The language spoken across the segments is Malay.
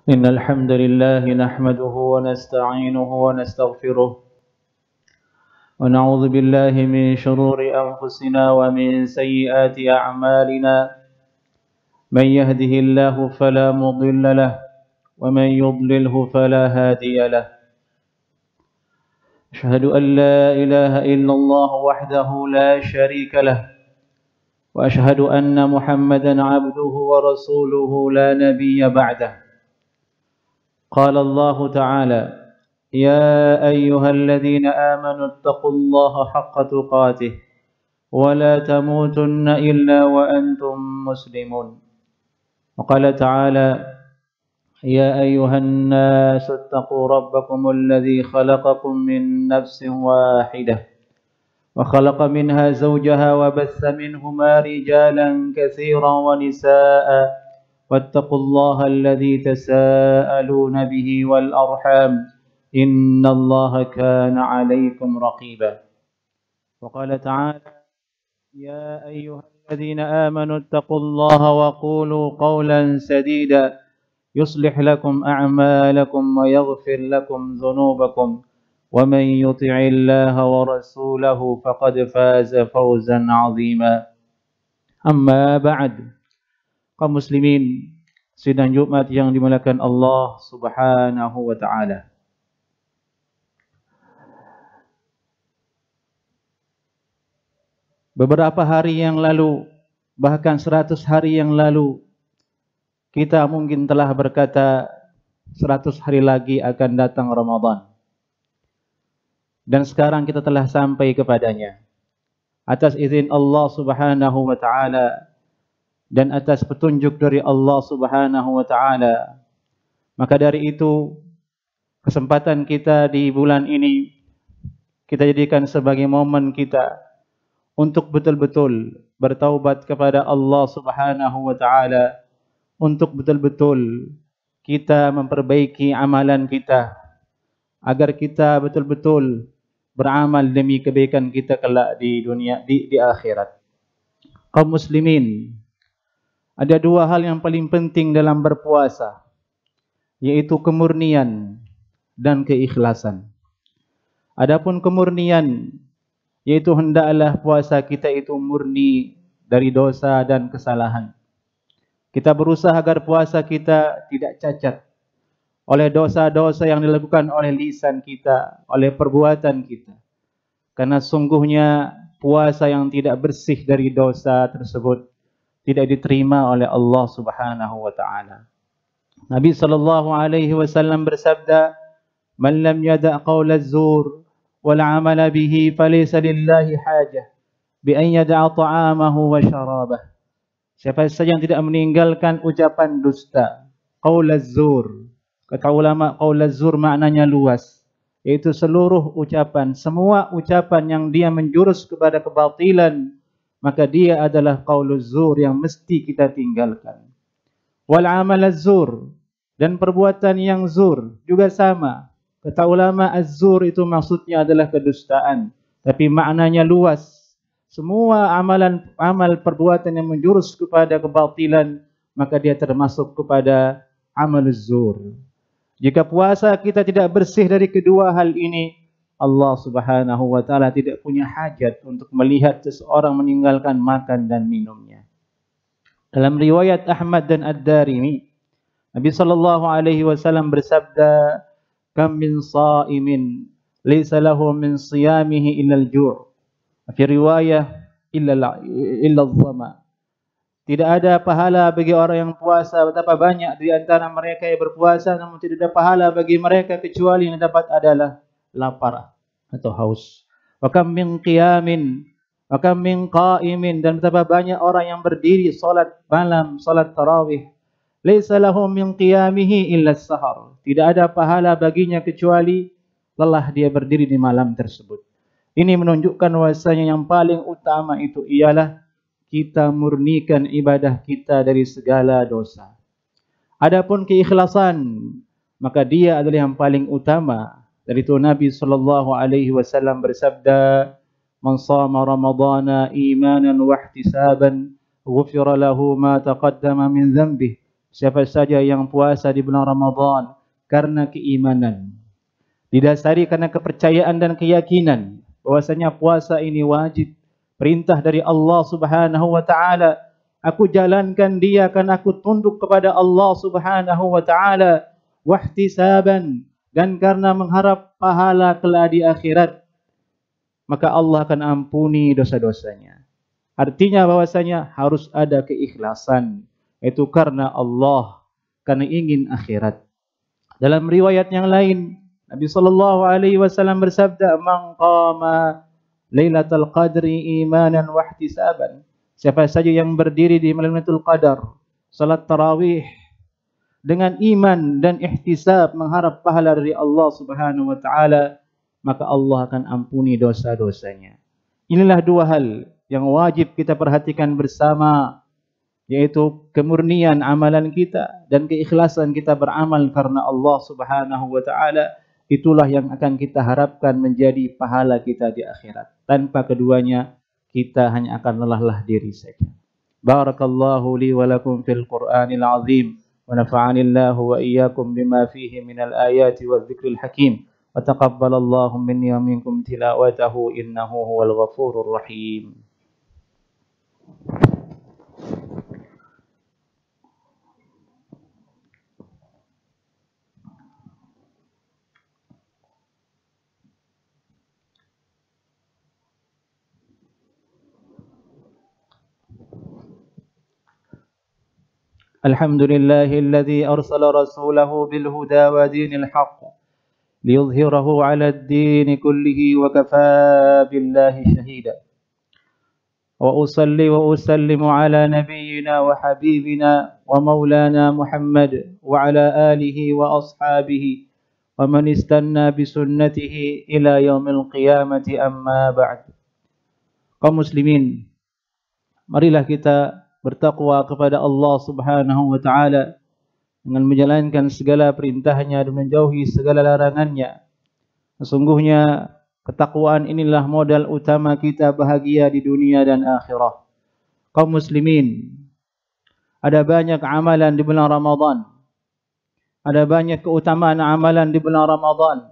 إن الحمد لله نحمده ونستعينه ونستغفره ونعوذ بالله من شرور أنفسنا ومن سيئات أعمالنا من يهده الله فلا مضل له ومن يضلله فلا هادي له أشهد أن لا إله إلا الله وحده لا شريك له وأشهد أن محمدا عبده ورسوله لا نبي بعده قال الله تعالى يا أيها الذين آمنوا اتقوا الله حق تقاته ولا تموتن إلا وأنتم مسلمون وقال تعالى يا أيها الناس اتقوا ربكم الذي خلقكم من نفس واحدة وخلق منها زوجها وبث منهما رجالا كثيرا ونساء واتقوا الله الذي تساءلون به والأرحام إن الله كان عليكم رقيبا وقال تعالى يا أيها الذين آمنوا اتقوا الله وقولوا قولا سديدا يصلح لكم أعمالكم ويغفر لكم ذنوبكم ومن يطع الله ورسوله فقد فاز فوزا عظيما أما بعد kaum muslimin sidang Jumat yang dimuliakan Allah Subhanahu wa taala. Beberapa hari yang lalu, bahkan 100 hari yang lalu, kita mungkin telah berkata 100 hari lagi akan datang Ramadan. Dan sekarang kita telah sampai kepadanya. Atas izin Allah Subhanahu wa taala dan atas petunjuk dari Allah Subhanahu wa taala. Maka dari itu kesempatan kita di bulan ini kita jadikan sebagai momen kita untuk betul-betul bertaubat kepada Allah Subhanahu wa taala, untuk betul-betul kita memperbaiki amalan kita agar kita betul-betul beramal demi kebaikan kita kelak di dunia di akhirat. Kaum muslimin, ada dua hal yang paling penting dalam berpuasa, yaitu kemurnian dan keikhlasan. Adapun kemurnian, yaitu hendaklah puasa kita itu murni dari dosa dan kesalahan. Kita berusaha agar puasa kita tidak cacat oleh dosa-dosa yang dilakukan oleh lisan kita, oleh perbuatan kita. Karena sungguhnya puasa yang tidak bersih dari dosa tersebut tidak diterima oleh Allah Subhanahu wa taala. Nabi sallallahu alaihi wasallam bersabda, "Man lam yada' qaula az-zur wal 'amala bihi falaysa lillahi hajah bi an yada'a ta'amahu wa syarabah." Siapa saja yang tidak meninggalkan ucapan dusta, qaul az-zur. Kata ulama, qaul az-zur maknanya luas, yaitu seluruh ucapan, semua ucapan yang dia menjurus kepada kebatilan, maka dia adalah qauluz zur yang mesti kita tinggalkan. Wal amal az-zur, dan perbuatan yang zur juga sama. Kata ulama, az-zur itu maksudnya adalah kedustaan, tapi maknanya luas. Semua amal perbuatan yang menjurus kepada kebatilan, maka dia termasuk kepada amaluz zur. Jika puasa kita tidak bersih dari kedua hal ini, Allah Subhanahu wa taala tidak punya hajat untuk melihat seseorang meninggalkan makan dan minumnya. Dalam riwayat Ahmad dan Ad-Darimi, Nabi sallallahu alaihi wasallam bersabda, "Kam min sha'imin laysa lahu min siyamihi illa al-ju'." Fi riwayah illa adh-dhama. Tidak ada pahala bagi orang yang puasa, betapa banyak di antara mereka yang berpuasa namun tidak ada pahala bagi mereka kecuali yang dapat adalah lapar atau haus. Wa kam min qiyamin wa kam min qa'imin, dan betapa banyak orang yang berdiri salat malam, salat tarawih. Laisa lahu min qiyamihi illa as-sahar. Tidak ada pahala baginya kecuali lelah dia berdiri di malam tersebut. Ini menunjukkan bahwasanya yang paling utama itu ialah kita murnikan ibadah kita dari segala dosa. Adapun keikhlasan, maka dia adalah yang paling utama. Dari itu Nabi sallallahu alaihi wasallam bersabda, "Man shama Ramadhana imanan wa ihtisaban, ghufira lahu ma taqaddama min dhanbihi Siapa saja yang puasa di bulan Ramadan karena keimanan, didasari karena kepercayaan dan keyakinan bahwasanya puasa ini wajib, perintah dari Allah Subhanahu wa taala. Aku jalankan dia karena aku tunduk kepada Allah Subhanahu wa taala, wahtisaban, dan karena mengharap pahala kelak di akhirat, maka Allah akan ampuni dosa-dosanya. Artinya bahwasanya harus ada keikhlasan, itu karena Allah, karena ingin akhirat. Dalam riwayat yang lain, Nabi sallallahu alaihi wasallam bersabda, "Man qama Lailatul Qadri imanan wa ihtisaban." Siapa saja yang berdiri di malam Lailatul Qadar, salat tarawih dengan iman dan ihtisab, mengharap pahala dari Allah Subhanahu wa taala, maka Allah akan ampuni dosa-dosanya. Inilah dua hal yang wajib kita perhatikan bersama, yaitu kemurnian amalan kita dan keikhlasan kita beramal karena Allah Subhanahu wa taala. Itulah yang akan kita harapkan menjadi pahala kita di akhirat. Tanpa keduanya, kita hanya akan lelah diri saja. Barakallahu li wa lakum fil Qur'anil azim, wa nafa'ani Allahu wa iyyakum bima fihi minal ayati wadh-dhikril hakim, wa taqabbalallahu minni wa minkum tilawatahu innahu huwal ghafurur rahim. الحمد لله الذي أرسل رسوله بالهدى ودين الحق ليظهره على الدين كله وكفى بالله شهيدا. وأصلي وأسلم على نبينا وحبيبنا ومولانا محمد وعلى آله وأصحابه ومن استنى بسنته إلى يوم القيامة أما بعد. Kaum muslimin, marilah kita bertakwa kepada Allah Subhanahu wa taala dengan menjalankan segala perintahnya dan menjauhi segala larangannya. Sesungguhnya ketakwaan inilah modal utama kita bahagia di dunia dan akhirat. Kaum muslimin, ada banyak amalan di bulan Ramadan. Ada banyak keutamaan amalan di bulan Ramadan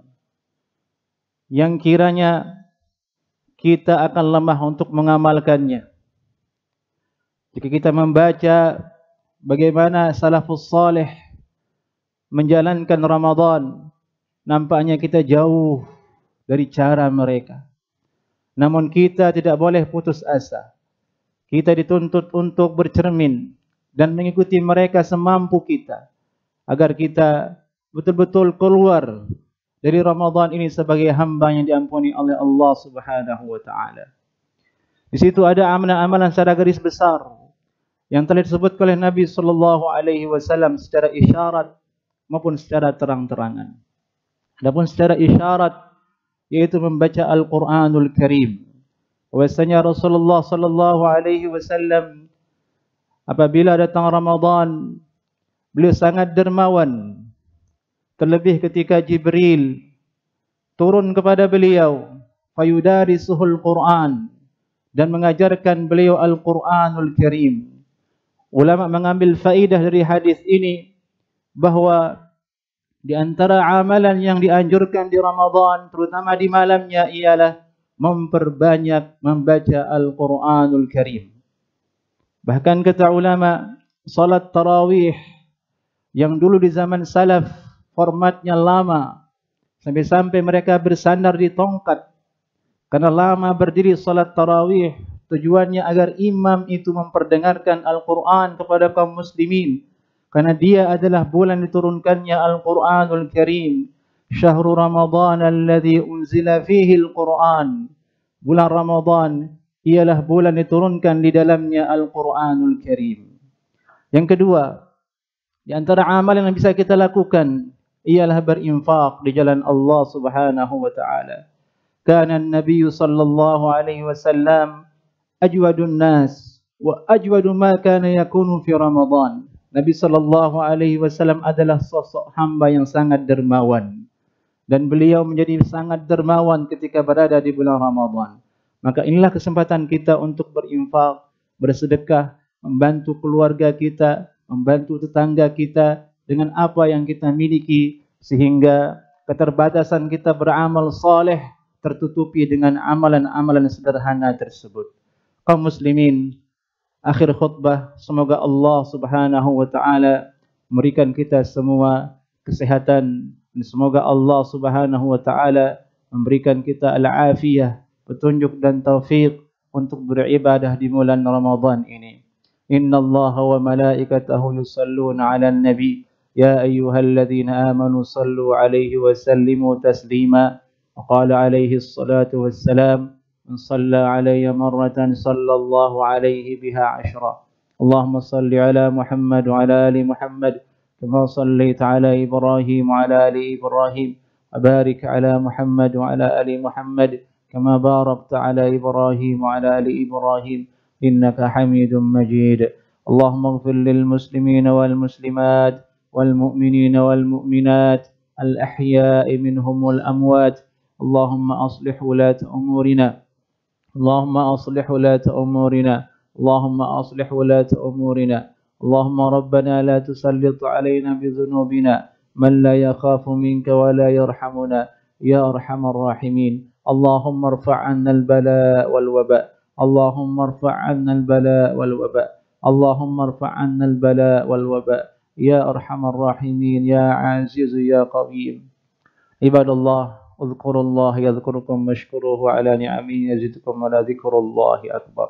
yang kiranya kita akan lemah untuk mengamalkannya. Jika kita membaca bagaimana salafus salih menjalankan Ramadan, nampaknya kita jauh dari cara mereka. Namun kita tidak boleh putus asa. Kita dituntut untuk bercermin dan mengikuti mereka semampu kita, agar kita betul-betul keluar dari Ramadan ini sebagai hamba yang diampuni oleh Allah Subhanahu wa taala. Di situ ada amalan-amalan secara garis besar yang telah disebutkan oleh Nabi sallallahu alaihi wasallam secara isyarat maupun secara terang-terangan. Adapun secara isyarat, yaitu membaca Al-Qur'anul Karim. Bahwasanya Rasulullah sallallahu alaihi wasallam apabila datang Ramadan, beliau sangat dermawan. Terlebih ketika Jibril turun kepada beliau, fayudarisuhul Qur'an, dan mengajarkan beliau Al-Qur'anul Karim. Ulama mengambil faidah dari hadis ini bahwa di antara amalan yang dianjurkan di Ramadan, terutama di malamnya, ialah memperbanyak membaca Al-Qur'anul Karim. Bahkan kata ulama, salat tarawih yang dulu di zaman salaf formatnya lama, sampai-sampai mereka bersandar di tongkat karena lama berdiri salat tarawih. Tujuannya agar imam itu memperdengarkan Al-Quran kepada kaum muslimin, karena dia adalah bulan diturunkannya Al-Quranul Karim. Syahrul Ramadan alladhi unzila fihi Al-Quran. Bulan Ramadan ialah bulan diturunkan di dalamnya Al-Quranul Karim. Yang kedua, di antara amal yang bisa kita lakukan ialah berinfak di jalan Allah Subhanahu wa taala. Kana an-nabiy sallallahu alaihi wasallam ajwadun nas wa ajwadu ma kana yakunu fi Ramadan. Nabi sallallahu alaihi wasallam adalah sosok hamba yang sangat dermawan, dan beliau menjadi sangat dermawan ketika berada di bulan Ramadan. Maka inilah kesempatan kita untuk berinfak, bersedekah, membantu keluarga kita, membantu tetangga kita dengan apa yang kita miliki, sehingga keterbatasan kita beramal saleh tertutupi dengan amalan-amalan sederhana tersebut. Kaum muslimin, akhir khutbah, semoga Allah Subhanahu wa taala memberikan kita semua kesehatan, dan semoga Allah Subhanahu wa taala memberikan kita al-afiyah, petunjuk dan taufik untuk beribadah di bulan Ramadan ini. Innallaha wa malaikatahu yusalluna 'alan nabi ya ayyuhalladzina amanu sallu 'alaihi wa sallimu taslima. Wa qala 'alaihi assalatu wassalam من صلى علي مرة صلى الله عليه بها عشرا. اللهم صل على محمد وعلى آل محمد كما صليت على إبراهيم وعلى آل إبراهيم وبارك على محمد وعلى آل محمد كما باركت على إبراهيم وعلى آل إبراهيم إنك حميد مجيد. اللهم اغفر للمسلمين والمسلمات والمؤمنين والمؤمنات الأحياء منهم والأموات. اللهم أصلح ولاة أمورنا، اللهم أصلح ولاة أمورنا، اللهم أصلح ولاة أمورنا. اللهم ربنا لا تسلط علينا بذنوبنا من لا يخاف منك ولا يرحمنا يا أرحم الراحمين. اللهم ارفع عنا البلاء والوباء، اللهم ارفع عنا البلاء والوباء، اللهم ارفع عنا البلاء والوباء يا أرحم الراحمين يا عزيز يا قوي. عباد الله، اذكروا الله يذكركم واشكروه على نعمه يزدكم ولذكر الله أكبر.